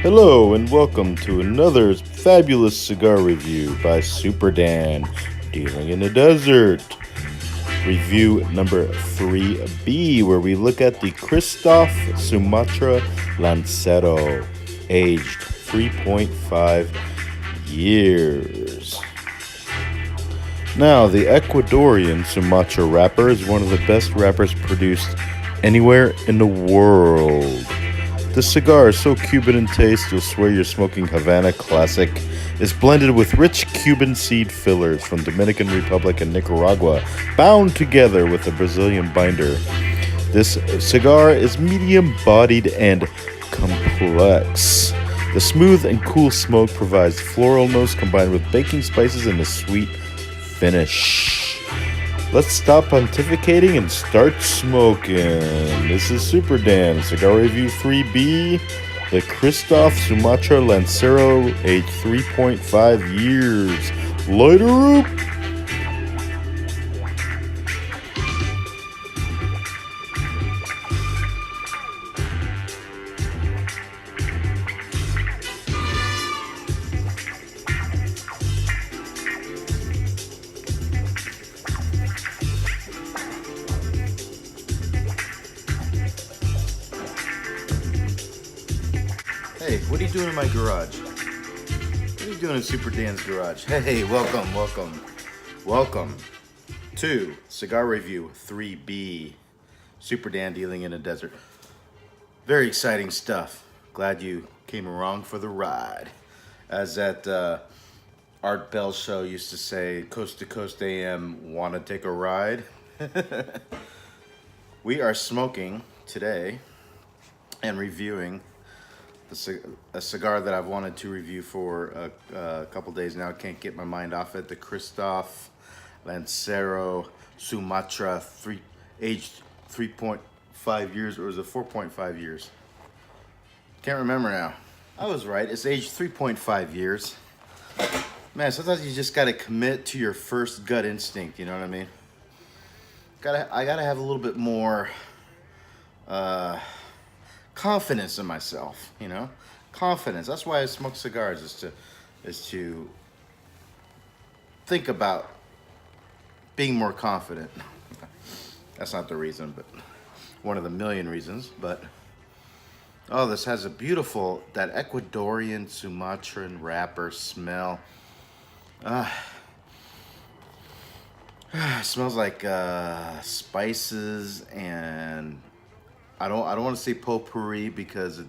Hello and welcome to another fabulous cigar review by Superdan, Dealing in the Desert. Review number 3B, where we look at the Kristoff Sumatra Lancero, aged 3.5 years. Now, the Ecuadorian Sumatra wrapper is one of the best wrappers produced anywhere in the world. The cigar is so Cuban in taste, you'll swear you're smoking Havana Classic. It's blended with rich Cuban seed fillers from Dominican Republic and Nicaragua, bound together with a Brazilian binder. This cigar is medium-bodied and complex. The smooth and cool smoke provides floral notes combined with baking spices and a sweet finish. Let's stop pontificating and start smoking. This is Superdan, Cigar Review 3B, the Kristoff Sumatra Lancero, aged 3.5 years. Lighter up! Hey, what are you doing in my garage? What are you doing in Super Dan's garage? Hey, welcome to Cigar Review 3B, Super Dan Dealing in a Desert. Very exciting stuff. Glad you came along for the ride. As that Art Bell show used to say, Coast to Coast AM, wanna take a ride? We are smoking today and reviewing a cigar that I've wanted to review for a couple days now. Can't get my mind off it. The Kristoff Lancero Sumatra, aged 3.5 years, or is it 4.5 years? Can't remember now. I was right. It's aged 3.5 years. Man, sometimes you just gotta commit to your first gut instinct. You know what I mean? I gotta have a little bit more confidence in myself, you know? Confidence. That's why I smoke cigars, is to think about being more confident. That's not the reason, but one of the million reasons. But oh, this has a beautiful, that Ecuadorian Sumatran wrapper smell. Smells like spices, and I don't want to say potpourri because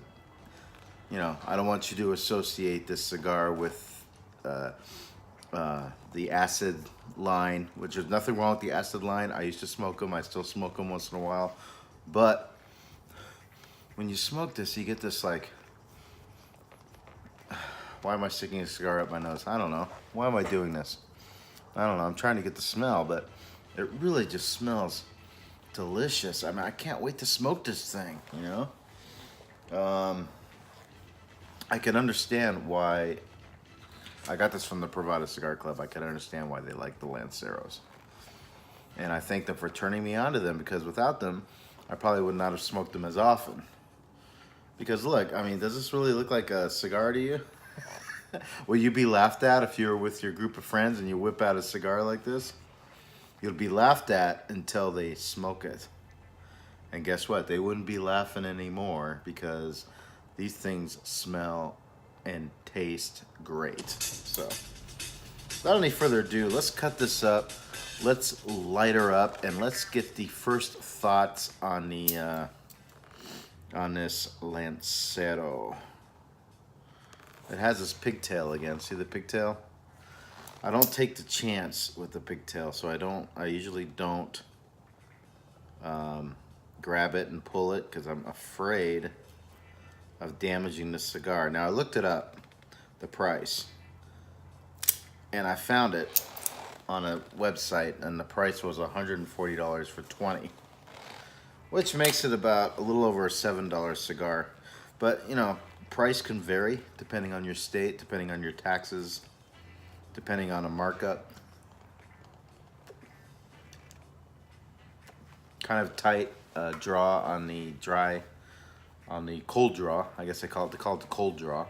I don't want you to associate this cigar with the acid line, which there's nothing wrong with the acid line. I used to smoke them. I still smoke them once in a while. But when you smoke this, you get this like, why am I sticking a cigar up my nose? I don't know. Why am I doing this? I don't know. I'm trying to get the smell, but it really just smells delicious. I mean, I can't wait to smoke this thing, you know? I can understand why I got this from the Privada Cigar Club. I can understand why they like the Lanceros. And I thank them for turning me on to them, because without them, I probably would not have smoked them as often. Because look, I mean, does this really look like a cigar to you? Will you be laughed at if you're with your group of friends and you whip out a cigar like this? You'll be laughed at until they smoke it. And guess what? They wouldn't be laughing anymore, because these things smell and taste great. So, without any further ado, let's cut this up. Let's light her up, and let's get the first thoughts on the on this Lancero. It has this pigtail again. See the pigtail? I don't take the chance with the pigtail, so I usually don't grab it and pull it, because I'm afraid of damaging the cigar. Now, I looked it up, the price, and I found it on a website, and the price was $140 for 20, which makes it about a little over a $7 cigar. But, you know, price can vary depending on your state, depending on your taxes, depending on a markup. Kind of tight draw on the dry on the cold draw. I guess they call it the cold draw.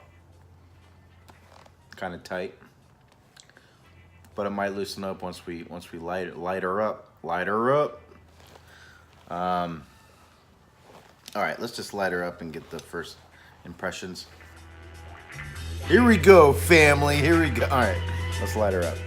Kind of tight, but it might loosen up once we light her up. All right, let's just light her up and get the first impressions. Here we go, family. Here we go. All right, let's light her up.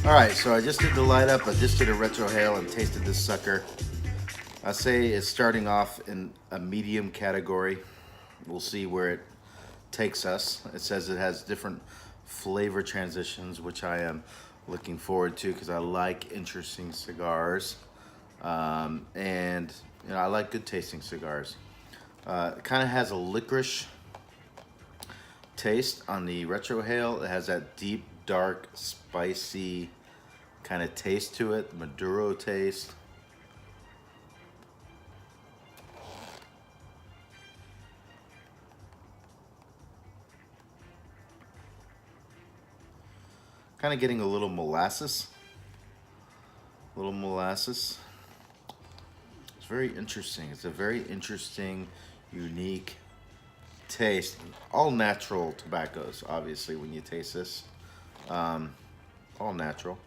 All right, so I just did the light up. I just did a retrohale and tasted this sucker. I say it's starting off in a medium category. We'll see where it takes us. It says it has different flavor transitions, which I am looking forward to because I like interesting cigars. And you know, I like good tasting cigars. It kind of has a licorice taste on the retrohale. It has that deep, dark, spicy kind of taste to it, Maduro taste. Kind of getting a little molasses. It's very interesting. It's a very interesting, unique taste. All natural tobaccos, obviously, when you taste this. All natural.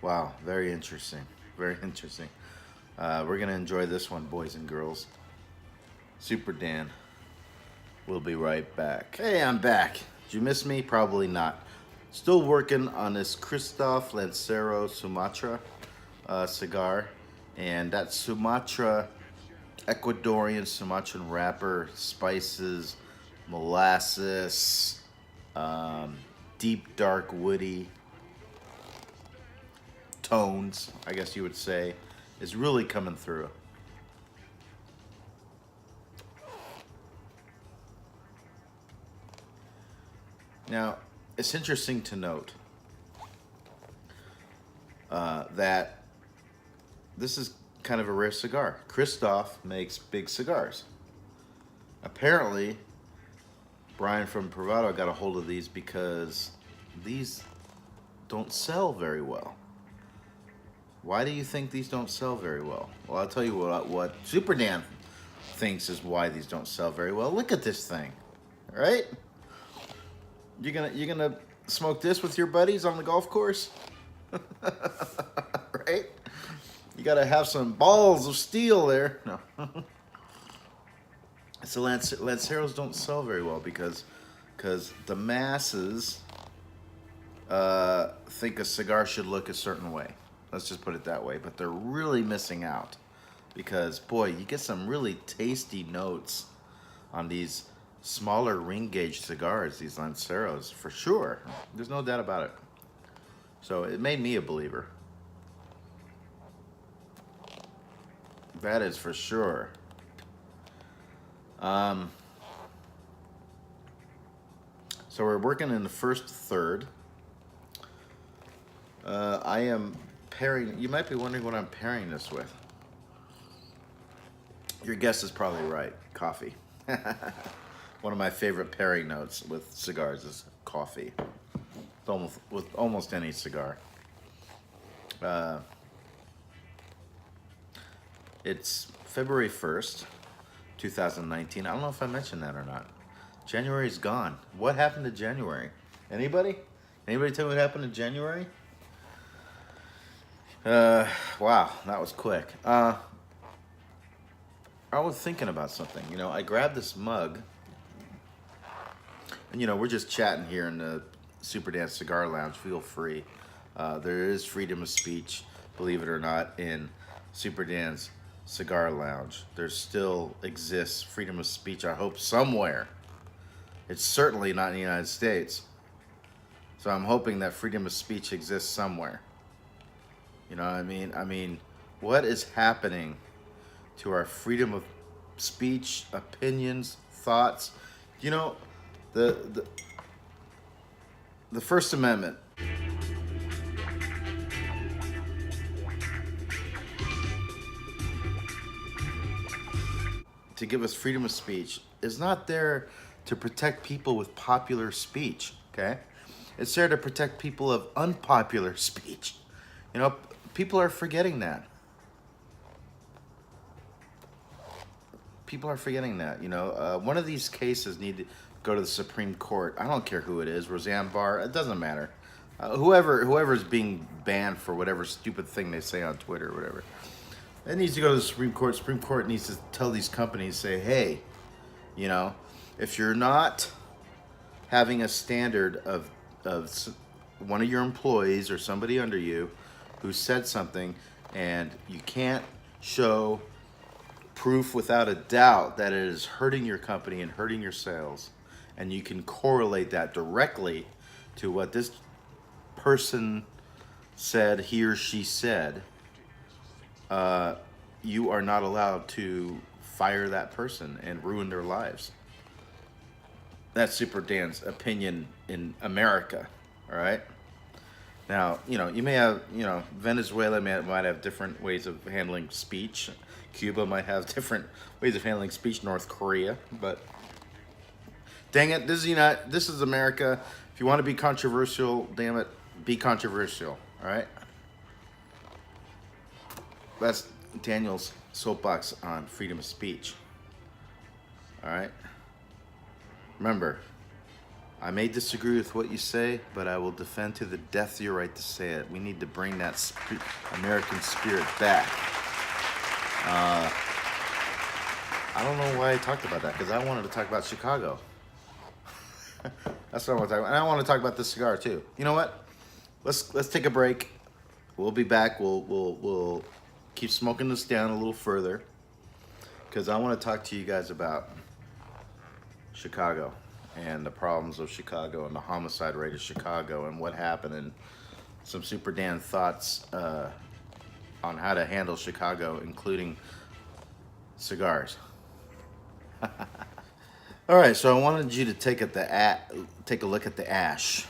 Wow, very interesting. Very interesting. We're going to enjoy this one, boys and girls. Superdan. We'll be right back. Hey, I'm back. Did you miss me? Probably not. Still working on this Kristoff Lancero Sumatra cigar. And that Sumatra, Ecuadorian Sumatran wrapper, spices, molasses, deep, dark, woody tones, I guess you would say, is really coming through. Now, it's interesting to note that this is kind of a rare cigar. Kristoff makes big cigars. Apparently, Brian from Privada got a hold of these because these don't sell very well. Why do you think these don't sell very well? Well, I'll tell you what Superdan thinks is why these don't sell very well. Look at this thing, all right? You're gonna smoke this with your buddies on the golf course, right? You gotta have some balls of steel there. No. So Lanceros don't sell very well because the masses think a cigar should look a certain way. Let's just put it that way. But they're really missing out because, boy, you get some really tasty notes on these smaller ring gauge cigars, these Lanceros, for sure. There's no doubt about it. So it made me a believer. That is for sure. So we're working in the first third. I am pairing, you might be wondering what I'm pairing this with. Your guess is probably right, coffee. One of my favorite pairing notes with cigars is coffee. With almost any cigar. It's February 1st, 2019. I don't know if I mentioned that or not. January's gone. What happened to January? Anybody? Anybody tell me what happened to January? Wow, that was quick. I was thinking about something. You know, I grabbed this mug, and you know, we're just chatting here in the Superdan Cigar Lounge. Feel free. There is freedom of speech, believe it or not, in Superdan's Cigar Lounge. There still exists freedom of speech, I hope, somewhere It's certainly not in the United States. So I'm hoping that freedom of speech exists somewhere. You know what I mean? I mean, what is happening to our freedom of speech, opinions, thoughts? You know, the the First Amendment. To give us freedom of speech is not there to protect people with popular speech, okay? It's there to protect people of unpopular speech. You know, people are forgetting that. People are forgetting that, you know. One of these cases need to go to the Supreme Court. I don't care who it is, Roseanne Barr, it doesn't matter. Whoever's being banned for whatever stupid thing they say on Twitter or whatever. It needs to go to the Supreme Court. Supreme Court needs to tell these companies, say, hey, you know, if you're not having a standard of one of your employees or somebody under you who said something, and you can't show proof without a doubt that it is hurting your company and hurting your sales, and you can correlate that directly to what this person said, he or she said, you are not allowed to fire that person and ruin their lives. That's Superdan's opinion in America, all right? Now, you know, you may have, you know, Venezuela might have different ways of handling speech. Cuba might have different ways of handling speech. North Korea, but dang it, this is America. If you want to be controversial, damn it, be controversial, all right? That's Daniel's soapbox on freedom of speech. All right? Remember, I may disagree with what you say, but I will defend to the death your right to say it. We need to bring that American spirit back. I don't know why I talked about that, because I wanted to talk about Chicago. That's what I want to talk about. And I want to talk about this cigar too. You know what? Let's take a break. We'll be back. We'll keep smoking this down a little further, because I want to talk to you guys about Chicago and the problems of Chicago and the homicide rate of Chicago and what happened, and some Superdan thoughts on how to handle Chicago, including cigars. All right, so I wanted you to take a look at the ash,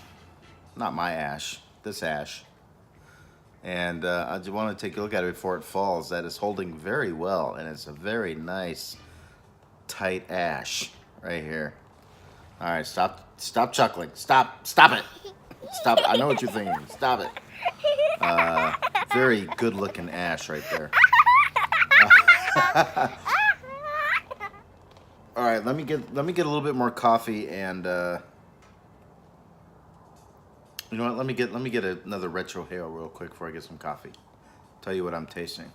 not my ash, this ash. And I just want to take a look at it before it falls. That is holding very well, and it's a very nice, tight ash right here. All right, stop chuckling. Stop it. Stop it. I know what you're thinking. Stop it. Very good-looking ash right there. All right, let me get a little bit more coffee, and you know what? Let me get another retro hail real quick before I get some coffee. Tell you what I'm tasting.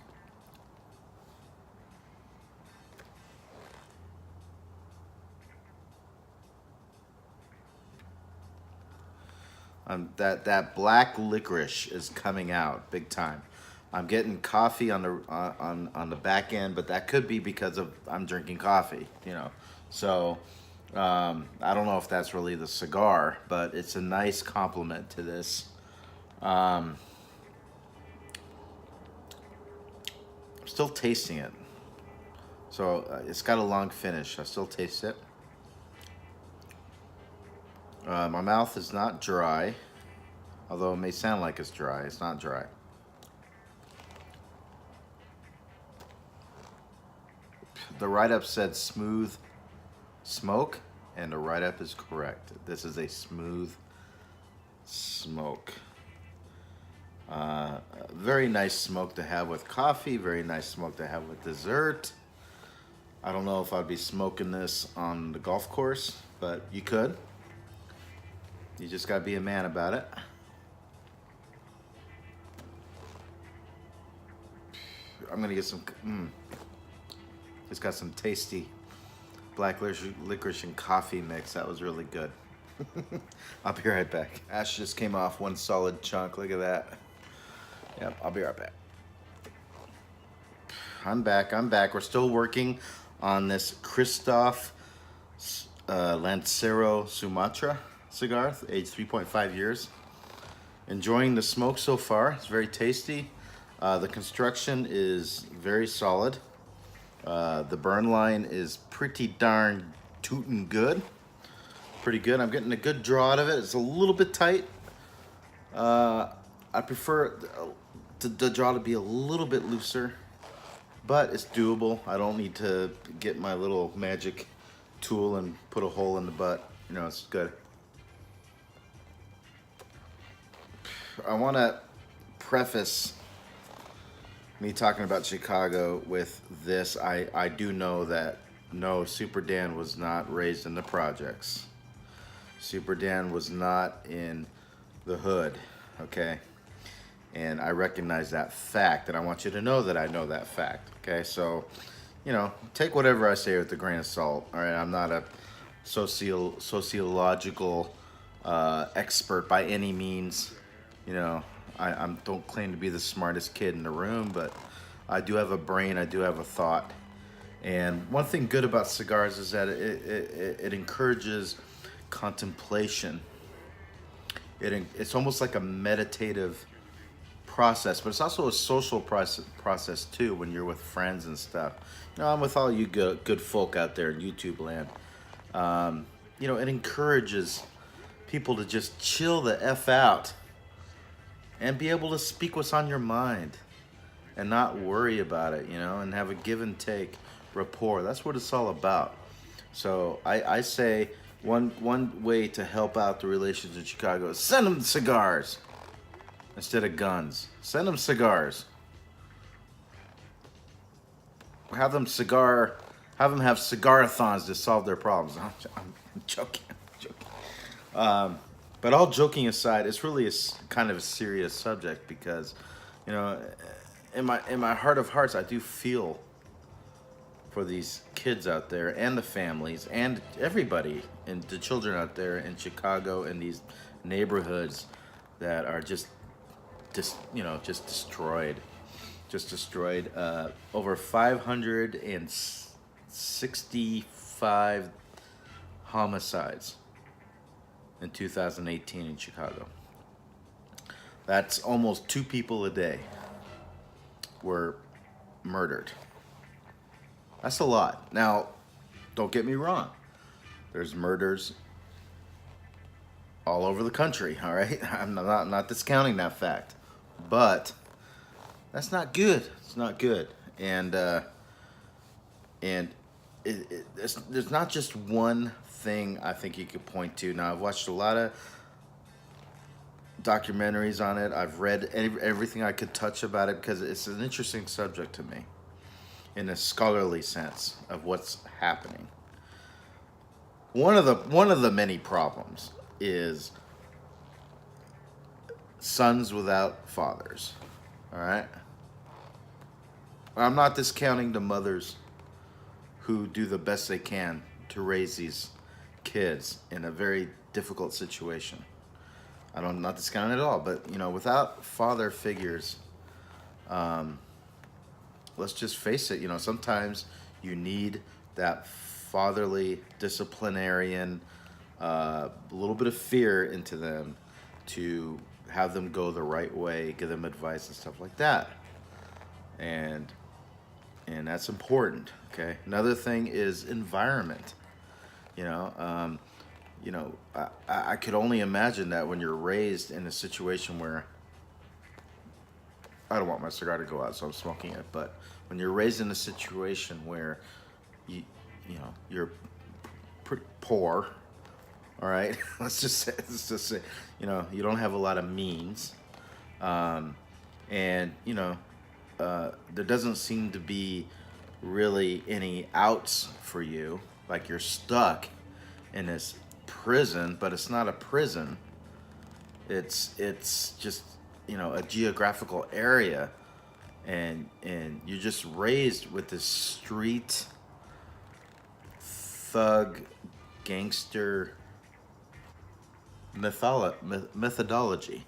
That black licorice is coming out big time. I'm getting coffee on the back end, but that could be because I'm drinking coffee, you know. So I don't know if that's really the cigar, but it's a nice compliment to this. I'm still tasting it. So it's got a long finish. I still taste it. My mouth is not dry, although it may sound like it's dry. It's not dry. The write-up said smooth smoke, and the write-up is correct. This is a smooth smoke. Very nice smoke to have with coffee, very nice smoke to have with dessert. I don't know if I'd be smoking this on the golf course, but you could. You just gotta be a man about it. I'm gonna get some, it's got some tasty black licorice and coffee mix. That was really good. I'll be right back. Ash just came off one solid chunk. Look at that. Yep, I'll be right back. I'm back. We're still working on this Kristoff Lancero Sumatra cigar, aged 3.5 years. Enjoying the smoke so far. It's very tasty. The construction is very solid. The burn line is pretty darn tootin' good. Pretty good. I'm getting a good draw out of it. It's a little bit tight. I prefer the draw to be a little bit looser, but it's doable. I don't need to get my little magic tool and put a hole in the butt. You know, it's good. I want to preface me talking about Chicago with this. I do know that no, Superdan was not raised in the projects. Superdan was not in the hood, okay? And I recognize that fact, and I want you to know that I know that fact, okay? So, you know, take whatever I say with a grain of salt, all right? I'm not a sociological expert by any means. You know, I don't claim to be the smartest kid in the room, but I do have a brain, I do have a thought. And one thing good about cigars is that it encourages contemplation. It's almost like a meditative process, but it's also a social process too when you're with friends and stuff. You know, I'm with all you good folk out there in YouTube land. You know, it encourages people to just chill the F out and be able to speak what's on your mind and not worry about it, you know, and have a give and take rapport. That's what it's all about. So I say one way to help out the relations in Chicago is send them cigars instead of guns. Send them cigars. Have them have cigar-a-thons to solve their problems. I'm joking. But all joking aside, it's really kind of a serious subject because, you know, in my heart of hearts, I do feel for these kids out there and the families and everybody and the children out there in Chicago and these neighborhoods that are just destroyed. Over 565 homicides in 2018 in Chicago. That's almost 2 people a day were murdered. That's a lot. Now, don't get me wrong. There's murders all over the country, all right? I'm not discounting that fact. But that's not good. It's not good. And there's not just one thing I think you could point to. Now, I've watched a lot of documentaries on it. I've read everything I could touch about it because it's an interesting subject to me in a scholarly sense of what's happening. One of the many problems is sons without fathers. All right? I'm not discounting the mothers who do the best they can to raise these kids in a very difficult situation. I'm not discounting it at all, but you know, without father figures, let's just face it, you know, sometimes you need that fatherly disciplinarian, a little bit of fear into them to have them go the right way, give them advice and stuff like that. And that's important, okay? Another thing is environment. I could only imagine that when you're raised in a situation where, I don't want my cigar to go out, so I'm smoking it, but when you're raised in a situation where you're pretty poor, all right? let's just say, you know, you don't have a lot of means, and there doesn't seem to be really any outs for you. Like you're stuck in this prison, but it's not a prison. It's just, you know, a geographical area, and you're just raised with this street thug gangster methodology.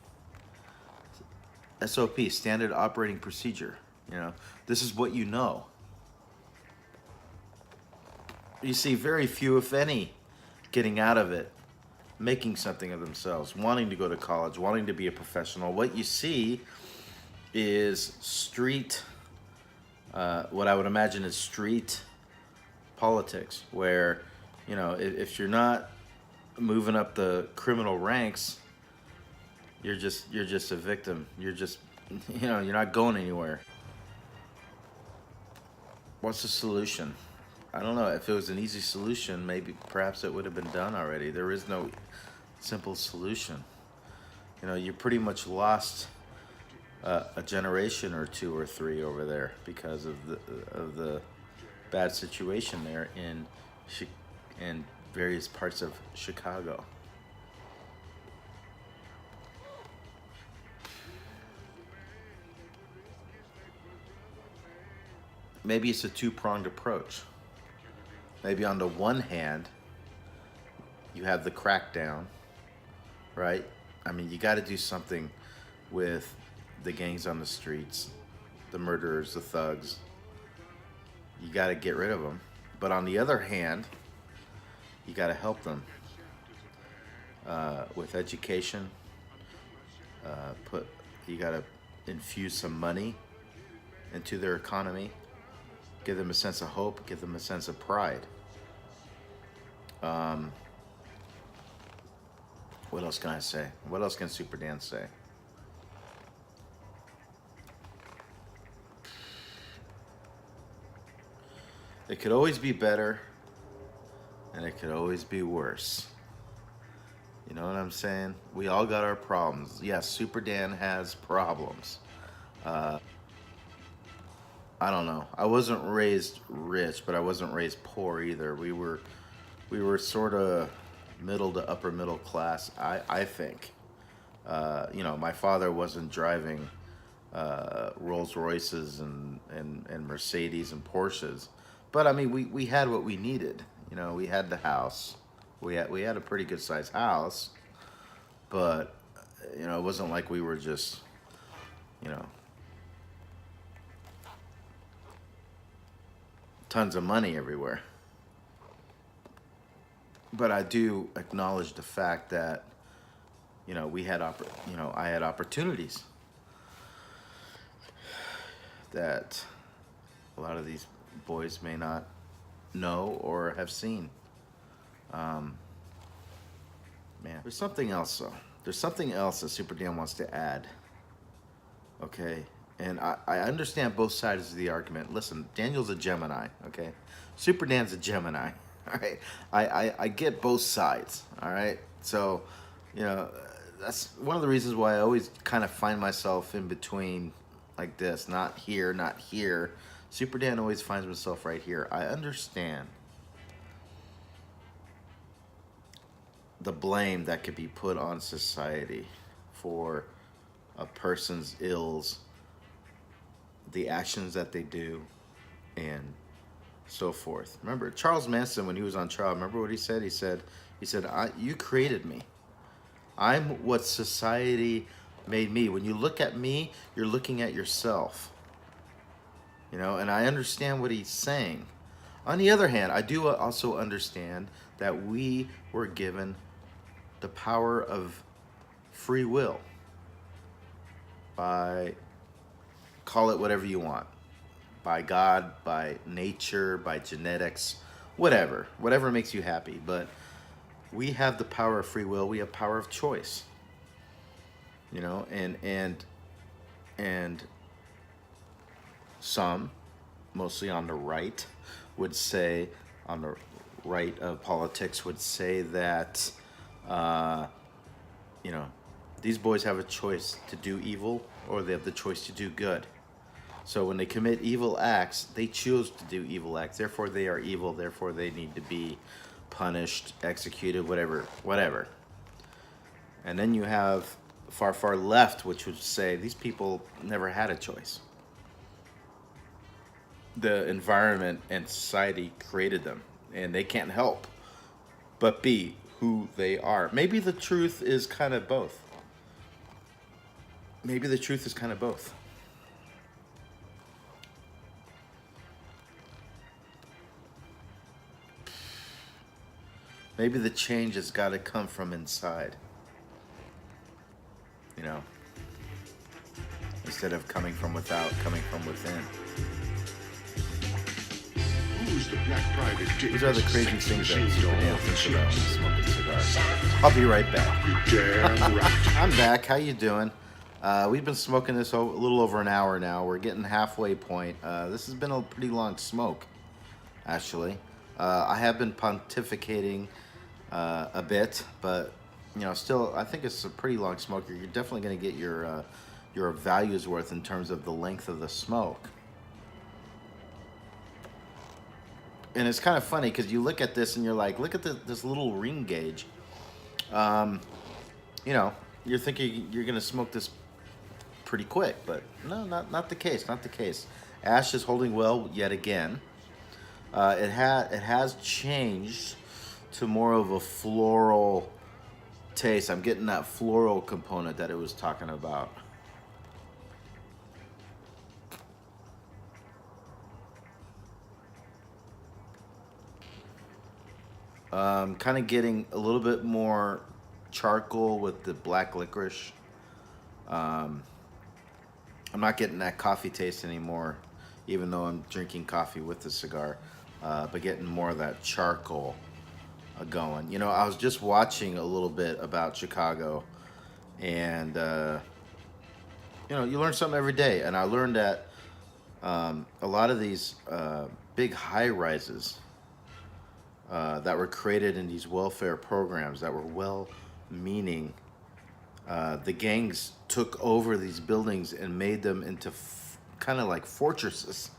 SOP, standard operating procedure. You know, this is what you know. You see very few, if any, getting out of it, making something of themselves, wanting to go to college, wanting to be a professional. What you see is street, what I would imagine is street politics, where, you know, if you're not moving up the criminal ranks, you're just a victim. You're just, you know, you're not going anywhere. What's the solution? I don't know. If it was an easy solution, maybe perhaps it would have been done already. There is no simple solution. You know, you pretty much lost a generation or two or three over there because of the bad situation there in various parts of Chicago. Maybe it's a two-pronged approach. Maybe on the one hand, you have the crackdown, right? I mean, you got to do something with the gangs on the streets, the murderers, the thugs. You got to get rid of them. But on the other hand, you got to help them with education. You got to infuse some money into their economy. Give them a sense of hope, give them a sense of pride. What else can I say? What else can Superdan say? It could always be better, and it could always be worse. You know what I'm saying? We all got our problems. Yes, Superdan has problems. I don't know. I wasn't raised rich, but I wasn't raised poor either. We were sort of middle to upper middle class, I think. You know, my father wasn't driving Rolls Royces and Mercedes and Porsches, but I mean, we had what we needed. You know, we had the house. We had a pretty good sized house, but you know, it wasn't like we were just, you know, tons of money everywhere. But I do acknowledge the fact that, you know, I had opportunities that a lot of these boys may not know or have seen. Man, there's something else though. There's something else that Superdan wants to add. Okay, and I understand both sides of the argument. Listen, Daniel's a Gemini. Okay, Superdan's a Gemini. All right, I get both sides. All right, so you know that's one of the reasons why I always kind of find myself in between, like this, not here, not here. Superdan always finds himself right here. I understand the blame that could be put on society for a person's ills, the actions that they do, and so forth. Remember, Charles Manson, when he was on trial, remember what he said? He said, you created me. I'm what society made me. When you look at me, you're looking at yourself. You know, and I understand what he's saying. On the other hand, I do also understand that we were given the power of free will by, call it whatever you want, by God, by nature, by genetics, whatever makes you happy. But we have the power of free will. We have power of choice. You know, and some, mostly on the right, would say, on the right of politics, would say that, you know, these boys have a choice to do evil or they have the choice to do good. So when they commit evil acts, they choose to do evil acts. Therefore, they are evil. Therefore, they need to be punished, executed, whatever. And then you have far left, which would say these people never had a choice. The environment and society created them, and they can't help but be who they are. Maybe the truth is kind of both. Maybe the truth is kind of both. Maybe the change has got to come from inside, you know, instead of coming from without, coming from within. Who's the black private? These are the crazy things that Superdan thinks about when he's smoking cigars. I'll be right back. Damn right. I'm back. How you doing? We've been smoking this a little over an hour now. We're getting halfway point. This has been a pretty long smoke, actually. I have been pontificating a bit, but you know, still, I think it's a pretty long smoke. You're definitely going to get your values worth in terms of the length of the smoke. And it's kind of funny because you look at this and you're like, look at this little ring gauge. You know, you're thinking you're going to smoke this pretty quick, but no, not the case. Not the case. Ash is holding well yet again. It has changed to more of a floral taste. I'm getting that floral component that it was talking about. Kind of getting a little bit more charcoal with the black licorice. I'm not getting that coffee taste anymore, even though I'm drinking coffee with the cigar, but getting more of that charcoal going. You know, I was just watching a little bit about Chicago, and you know, you learn something every day. And I learned that a lot of these big high rises that were created in these welfare programs that were well-meaning, the gangs took over these buildings and made them into kind of like fortresses,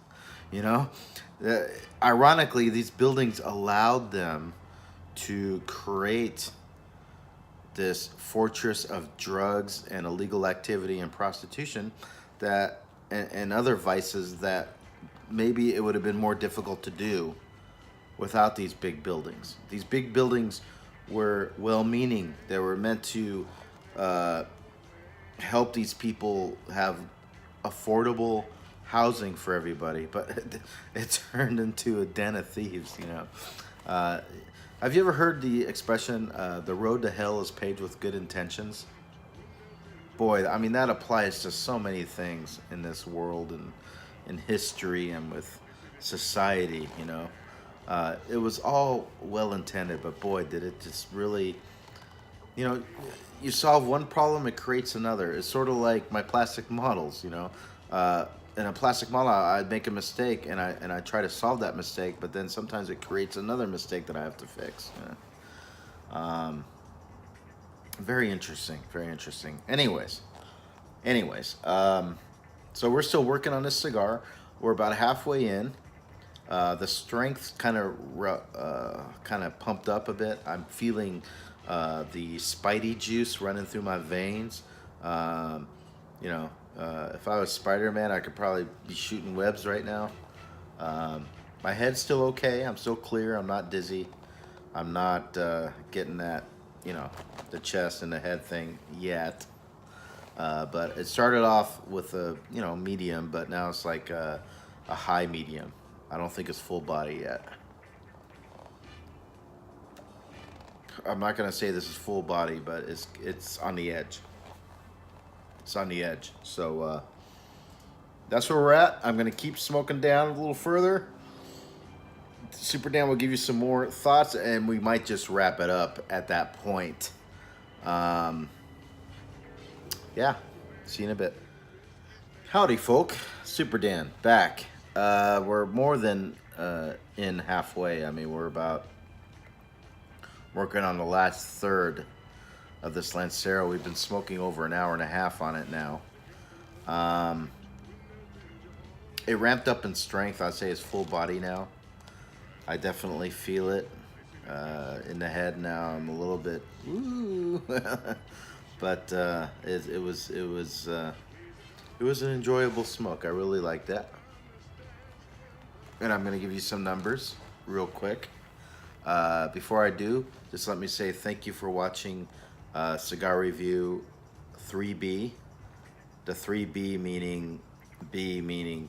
you know? Ironically, these buildings allowed them to create this fortress of drugs and illegal activity and prostitution that and other vices that maybe it would have been more difficult to do without these big buildings. These big buildings were well-meaning. They were meant to help these people have affordable housing for everybody, but it turned into a den of thieves, you know. Have you ever heard the expression, the road to hell is paved with good intentions? Boy, I mean, that applies to so many things in this world and in history and with society, you know. It was all well-intended, but boy, did it just really, you know, you solve one problem, it creates another. It's sort of like my plastic models, you know. In a plastic model, I'd make a mistake, and I try to solve that mistake, but then sometimes it creates another mistake that I have to fix. You know? Very interesting, very interesting. Anyways, so we're still working on this cigar. We're about halfway in. The strength kind of pumped up a bit. I'm feeling the spidey juice running through my veins. You know, if I was Spider-Man, I could probably be shooting webs right now. My head's still okay. I'm still clear. I'm not dizzy. I'm not getting that, you know, the chest and the head thing yet. But it started off with a, you know, medium, but now it's like a high medium. I don't think it's full body yet. I'm not gonna say this is full body, but it's on the edge. It's on the edge. So that's where we're at. I'm gonna keep smoking down a little further. Superdan will give you some more thoughts, and we might just wrap it up at that point. Yeah. See you in a bit. Howdy, folk. Superdan back. We're more than in halfway. I mean, we're about working on the last third of this Lancero. We've been smoking over an hour and a half on it now. It ramped up in strength. I'd say it's full body now. I definitely feel it in the head now. I'm a little bit, woo. But it was an enjoyable smoke. I really liked that. And I'm going to give you some numbers real quick. Before I do, just let me say thank you for watching Cigar Review 3B. The 3B meaning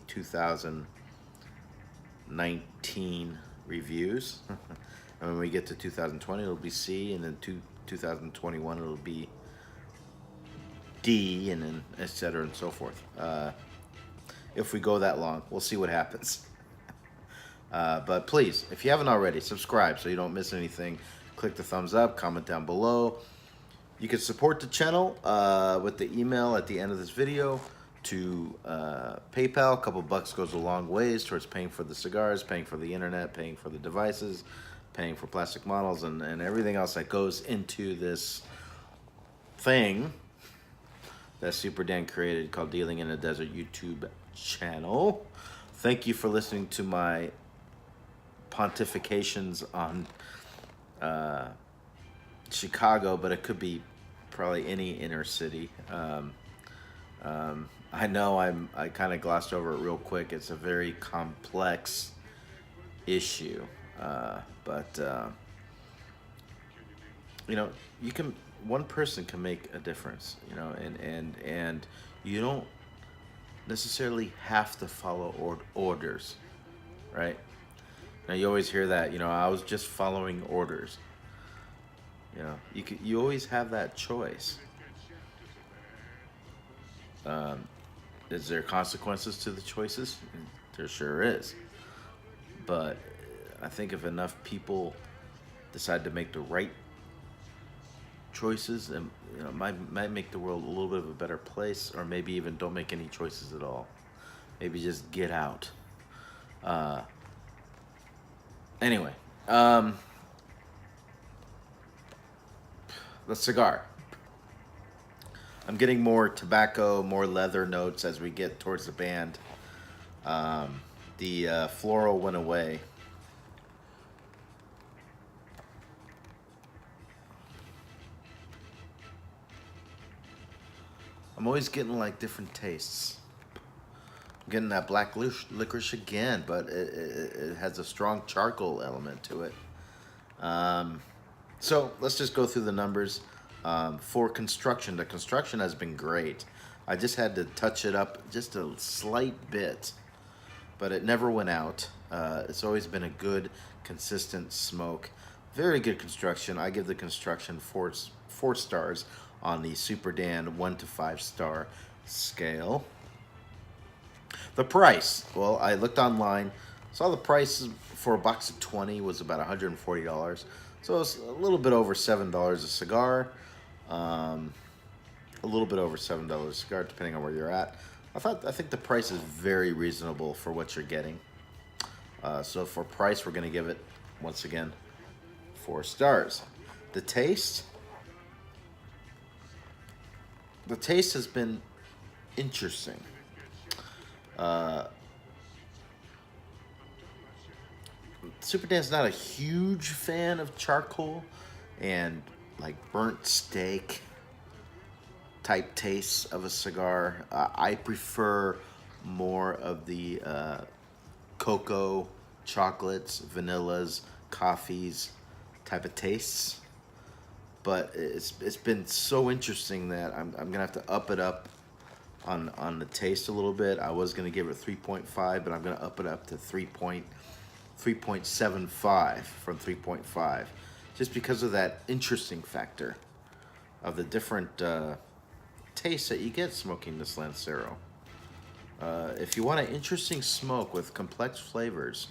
2019 reviews. And when we get to 2020, it'll be C, and then 2021, it'll be D, and then et cetera and so forth. If we go that long, we'll see what happens. But please, if you haven't already, subscribe so you don't miss anything. Click the thumbs up, comment down below. You can support the channel with the email at the end of this video to PayPal. A couple bucks goes a long ways towards paying for the cigars, paying for the internet, paying for the devices, paying for plastic models, and everything else that goes into this thing that Superdan created called Dealing in a Desert YouTube channel. Thank you for listening to my pontifications on Chicago, but it could be probably any inner city. I know I kind of glossed over it real quick. It's a very complex issue, but you know, one person can make a difference, you know, and you don't necessarily have to follow orders, right? Now you always hear that, you know, I was just following orders. You know, you always have that choice. Is there consequences to the choices? There sure is. But I think if enough people decide to make the right choices, and you know, might make the world a little bit of a better place, or maybe even don't make any choices at all. Maybe just get out. Anyway, the cigar. I'm getting more tobacco, more leather notes as we get towards the band. The floral went away. I'm always getting like different tastes. I'm getting that black licorice again, but it has a strong charcoal element to it. So let's just go through the numbers. For construction, the construction has been great. I just had to touch it up just a slight bit, but it never went out. It's always been a good, consistent smoke. Very good construction. I give the construction four stars on the Superdan 1 to 5 star scale. The price, well, I looked online, saw the price for a box of 20 was about $140. So it's a little bit over $7 a cigar. A little bit over $7 a cigar, depending on where you're at. I think the price is very reasonable for what you're getting. So for price, we're going to give it, once again, 4 stars. The taste has been interesting. Superdan's not a huge fan of charcoal and like burnt steak type tastes of a cigar. I prefer more of the cocoa, chocolates, vanillas, coffees type of tastes. But it's been so interesting that I'm gonna have to up it up on the taste a little bit. I was gonna give it 3.5, but I'm gonna up it up to 3.75 from 3.5, just because of that interesting factor of the different tastes that you get smoking this Lancero. If you want an interesting smoke with complex flavors,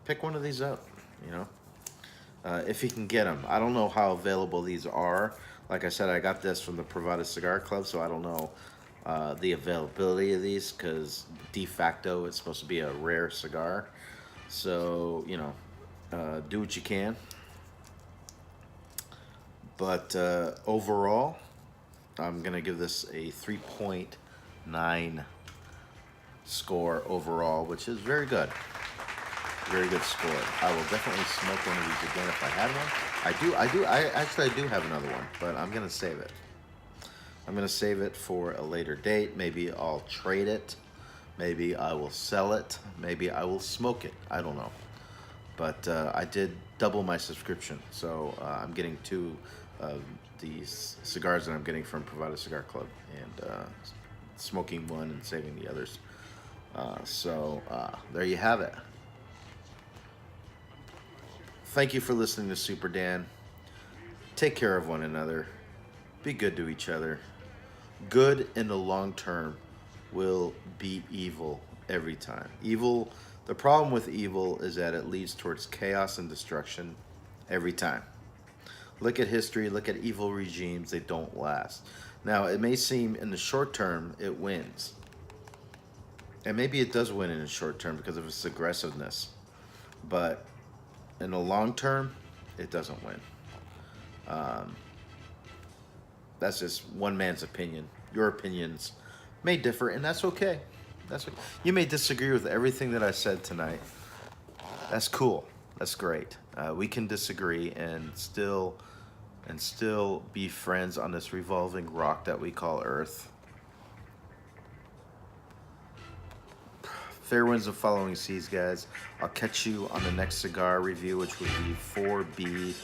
pick one of these up, you know. If you can get them. I don't know how available these are. Like I said, I got this from the Privada Cigar Club, so I don't know the availability of these, because de facto it's supposed to be a rare cigar. So, you know, do what you can. But overall, I'm going to give this a 3.9 score overall, which is very good. Very good score. I will definitely smoke one of these again if I had one. I actually do have another one, but I'm gonna save it. I'm gonna save it for a later date. Maybe I'll trade it. Maybe I will sell it. Maybe I will smoke it. I don't know. But I did double my subscription, so I'm getting 2 of these cigars that I'm getting from Privada Cigar Club, and smoking one and saving the others. So there you have it. Thank you for listening to Superdan. Take care of one another. Be good to each other. Good in the long term will beat evil every time. Evil, the problem with evil is that it leads towards chaos and destruction every time. Look at history, look at evil regimes, they don't last. Now, it may seem in the short term it wins. And maybe it does win in the short term because of its aggressiveness. But in the long term, it doesn't win. That's just one man's opinion. Your opinions may differ, and that's okay. That's okay. You may disagree with everything that I said tonight. That's cool. That's great. We can disagree and still be friends on this revolving rock that we call Earth. Fair winds of following seas, guys. I'll catch you on the next cigar review, which would be 4B.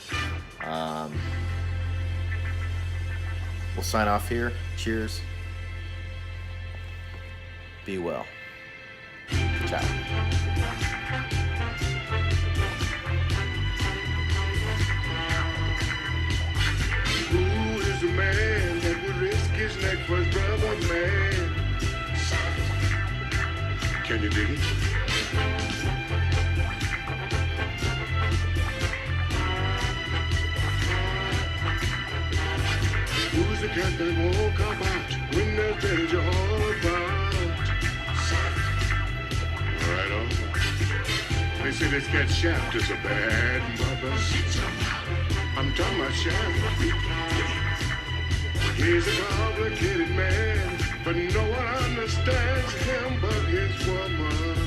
We'll sign off here. Cheers. Be well. Ciao. Who is the man that would risk his neck for his brother, man? Can you dig it? Who's the cat that won't come out when there's danger all about? Right on. They say this cat Shaft is a bad mother. I'm talking about Shaft. He's a complicated man, but no one understands him but his woman.